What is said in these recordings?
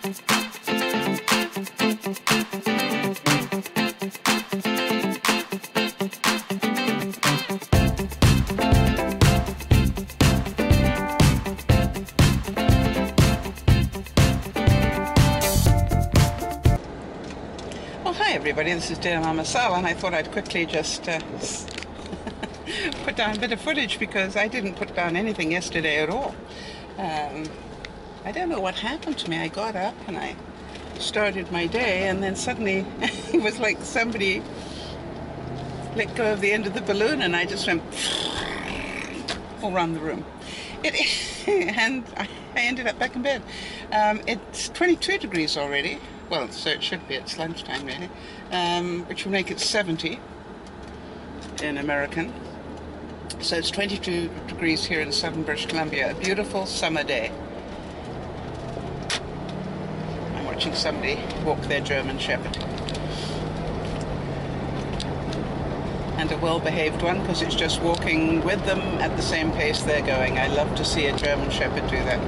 Hi everybody, this is Dear Mama Sal, and I thought I'd quickly just put down a bit of footage because I didn't put down anything yesterday at all. I don't know what happened to me. I got up and I started my day, and then suddenly it was like somebody let go of the end of the balloon and I just went all around the room. And I ended up back in bed. It's 22 degrees already. Well, so it should be. It's lunchtime really, which will make it 70 in American. So it's 22 degrees here in southern British Columbia. A beautiful summer day. I'm watching somebody walk their German Shepherd. And a well-behaved one, because it's just walking with them at the same pace they're going. I love to see a German Shepherd do that.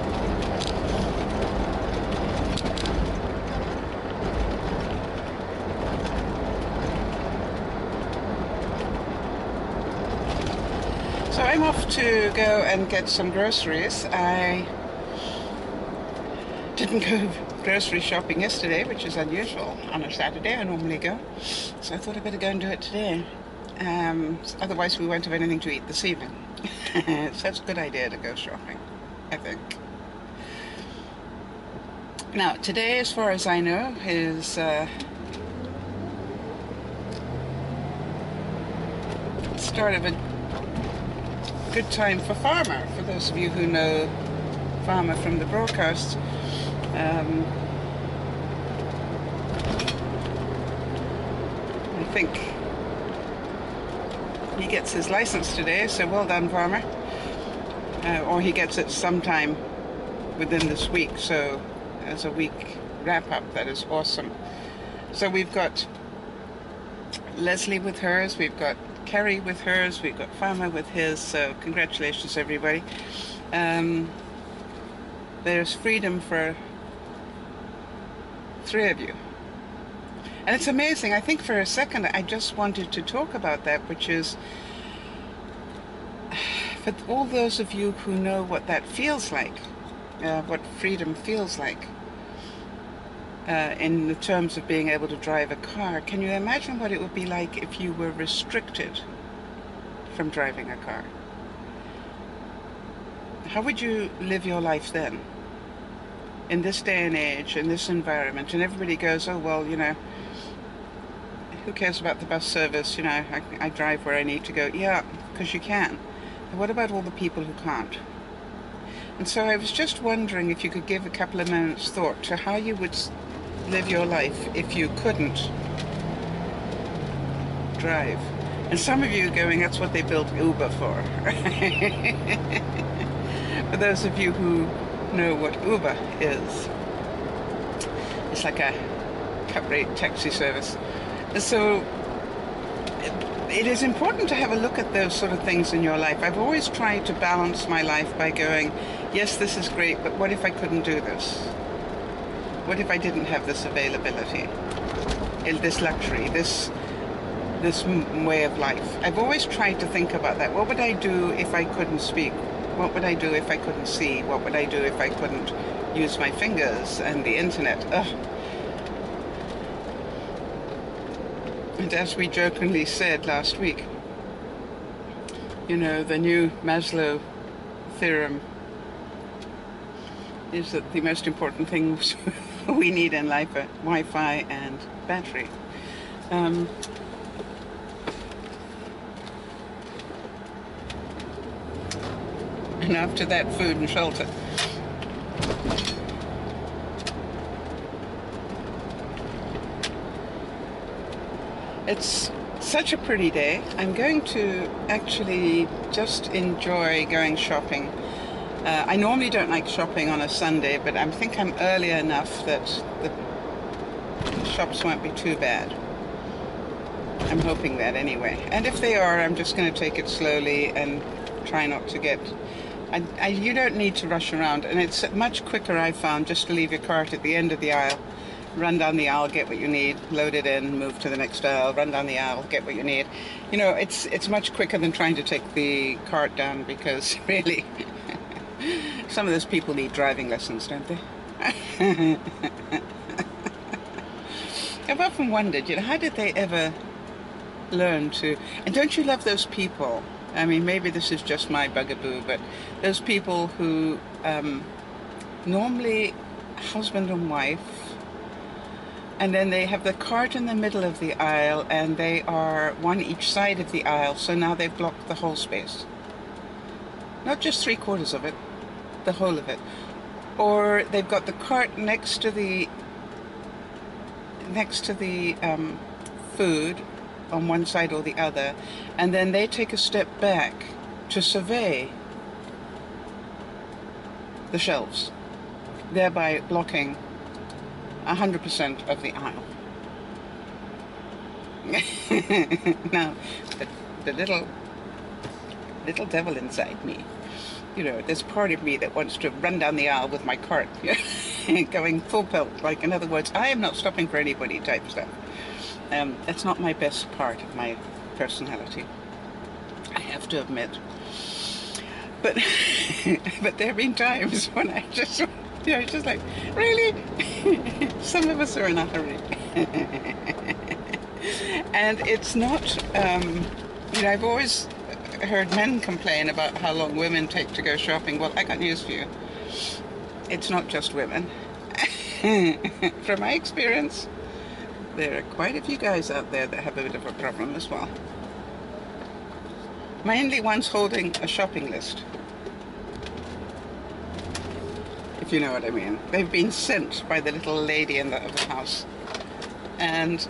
So I'm off to go and get some groceries. I didn't go grocery shopping yesterday, which is unusual on a Saturday. I normally go. So I thought I'd better go and do it today. Otherwise we won't have anything to eat this evening. So it's a good idea to go shopping, I think. Now, today, as far as I know, is start of a good time for Farmer. For those of you who know Farmer from the broadcast, I think he gets his license today, so well done, Farmer. Or he gets it sometime within this week, so as a week wrap-up, that is awesome. So we've got Leslie with hers, we've got Kerry with hers, we've got Farmer with his, so congratulations everybody. There's freedom for 3 of you. And it's amazing. I think for a second I just wanted to talk about that, which is for all those of you who know what that feels like, what freedom feels like, in the terms of being able to drive a car. Can you imagine what it would be like if you were restricted from driving a car? How would you live your life then? In this day and age, in this environment, and everybody goes, oh well, you know, who cares about the bus service, you know, I drive where I need to go. Yeah, because you can. But what about all the people who can't? And so I was just wondering if you could give a couple of minutes thought to how you would live your life if you couldn't drive. And some of you are going, that's what they built Uber for. For those of you who know what Uber is, it's like a cut-rate taxi service. So it is important to have a look at those sort of things in your life. I've always tried to balance my life by going, yes, this is great, but what if I couldn't do this? What if I didn't have this availability, this luxury, this way of life? I've always tried to think about that. What would I do if I couldn't speak? What would I do if I couldn't see? What would I do if I couldn't use my fingers and the internet? Ugh. And as we jokingly said last week, you know, the new Maslow theorem is that the most important things we need in life are Wi-Fi and battery. And after that, food and shelter. It's such a pretty day. I'm going to actually just enjoy going shopping. I normally don't like shopping on a Sunday, but I think I'm early enough that the shops won't be too bad. I'm hoping that anyway. And if they are, I'm just going to take it slowly and try not to get You don't need to rush around, and it's much quicker, I found, just to leave your cart at the end of the aisle, run down the aisle, get what you need, load it in, move to the next aisle, run down the aisle, get what you need. You know, it's much quicker than trying to take the cart down, because really, some of those people need driving lessons, don't they? I've often wondered, you know, how did they ever learn to... And don't you love those people? I mean, maybe this is just my bugaboo, but those people who normally husband and wife, and then they have the cart in the middle of the aisle, and they are one each side of the aisle, so now they've blocked the whole space. Not just 3/4 of it, the whole of it. Or they've got the cart next to the food on one side or the other, and then they take a step back to survey the shelves, thereby blocking 100% of the aisle. Now, the little devil inside me, you know, there's part of me that wants to run down the aisle with my cart, going full pelt, like, in other words, I am not stopping for anybody type stuff. That's not my best part of my personality, I have to admit. But but there have been times when I just, you know, it's just like, really? Some of us are in a hurry. And it's not, you know, I've always heard men complain about how long women take to go shopping. Well, I got news for you. It's not just women. From my experience, there are quite a few guys out there that have a bit of a problem as well. Mainly ones holding a shopping list, if you know what I mean. They've been sent by the little lady of the house, and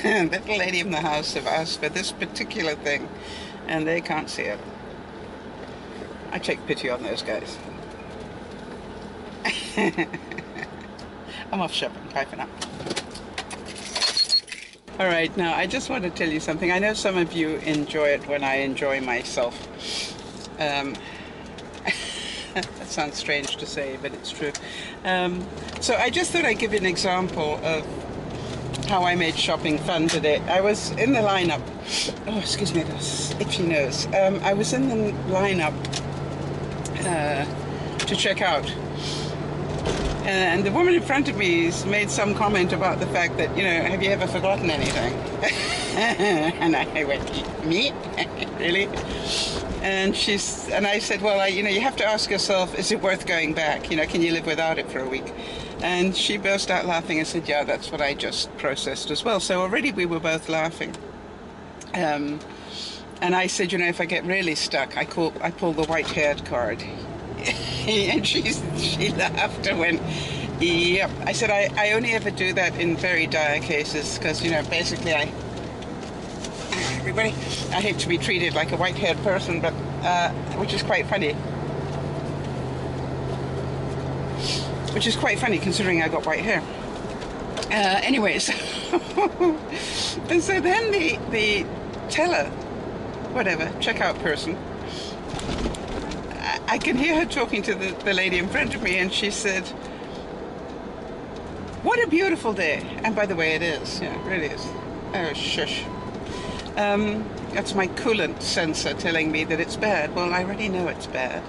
the little lady in the house have asked for this particular thing, and they can't see it. I take pity on those guys. I'm off shopping. Bye for now. All right, now I just want to tell you something. I know some of you enjoy it when I enjoy myself. That sounds strange to say, but it's true. So I just thought I'd give you an example of how I made shopping fun today. I was in the lineup. Oh, excuse me, this itchy nose. I was in the lineup to check out. And the woman in front of me made some comment about the fact that, you know, have you ever forgotten anything? And I went, me? Really? And I said, well, you know, you have to ask yourself, is it worth going back? You know, can you live without it for a week? And she burst out laughing and said, yeah, that's what I just processed as well. So already we were both laughing. And I said, you know, if I get really stuck, I pull the white-haired card. And she laughed and went, yep. I said, I only ever do that in very dire cases, because, you know, basically I hate to be treated like a white-haired person, but which is quite funny. Which is quite funny considering I got white hair. Anyways, and so then the teller, whatever, checkout person, I can hear her talking to the lady in front of me, and she said, what a beautiful day. And by the way, it is. Yeah, it really is. Oh, shush. That's my coolant sensor telling me that it's bad. Well, I already know it's bad.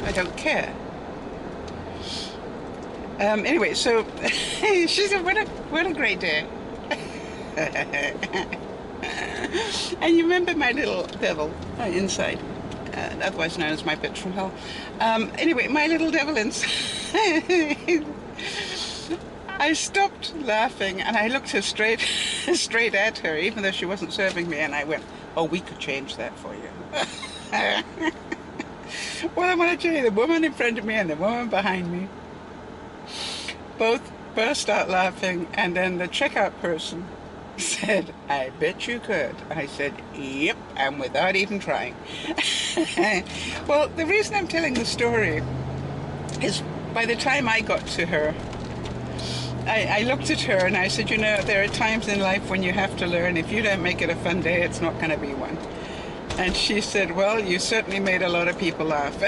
I don't care. Anyway, so she said, what a great day. And you remember my little devil inside, otherwise known as my bitch from hell. Anyway, my little devil inside. I stopped laughing and I looked her straight at her, even though she wasn't serving me, and I went, oh, we could change that for you. Well, I want to tell you, the woman in front of me and the woman behind me both burst out laughing, and then the checkout person said, I bet you could. I said, yep, and without even trying. Well, the reason I'm telling the story is by the time I got to her, I looked at her and I said, you know, there are times in life when you have to learn. If you don't make it a fun day, it's not going to be one. And she said, well, you certainly made a lot of people laugh.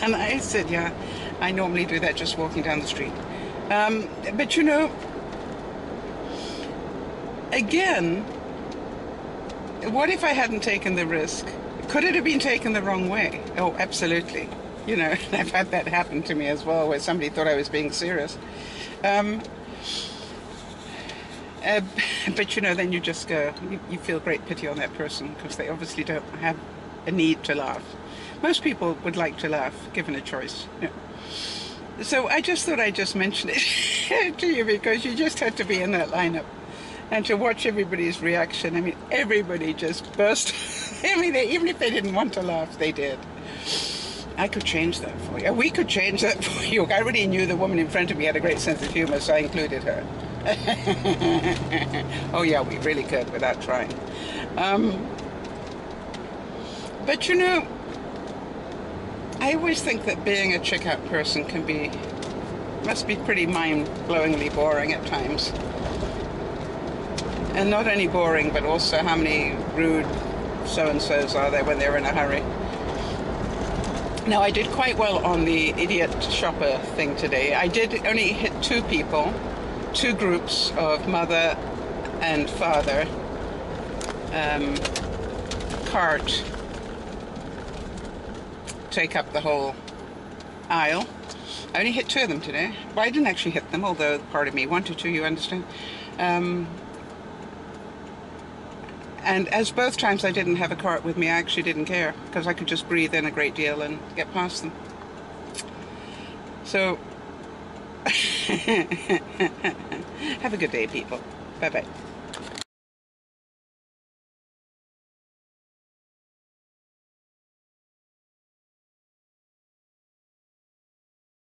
And I said, yeah, I normally do that just walking down the street. But you know, again, what if I hadn't taken the risk? Could it have been taken the wrong way? Oh, absolutely. You know, I've had that happen to me as well, where somebody thought I was being serious. But you know, then you just go, you feel great pity on that person because they obviously don't have a need to laugh. Most people would like to laugh, given a choice. Yeah. So I just thought I'd just mention it to you because you just had to be in that lineup and to watch everybody's reaction. I mean, everybody just burst. I mean, even if they didn't want to laugh, they did. I could change that for you. We could change that for you. I already knew the woman in front of me had a great sense of humor, so I included her. Oh yeah, we really could without trying. But you know, I always think that being a checkout person must be pretty mind-blowingly boring at times. And not only boring, but also how many rude so-and-sos are there when they're in a hurry. Now, I did quite well on the idiot shopper thing today. I did only hit 2 people, 2 groups of mother and father, cart, take up the whole aisle. I only hit 2 of them today. Well, I didn't actually hit them, although part of me wanted to, you understand. And as both times I didn't have a cart with me, I actually didn't care because I could just breathe in a great deal and get past them. So, have a good day, people. Bye-bye.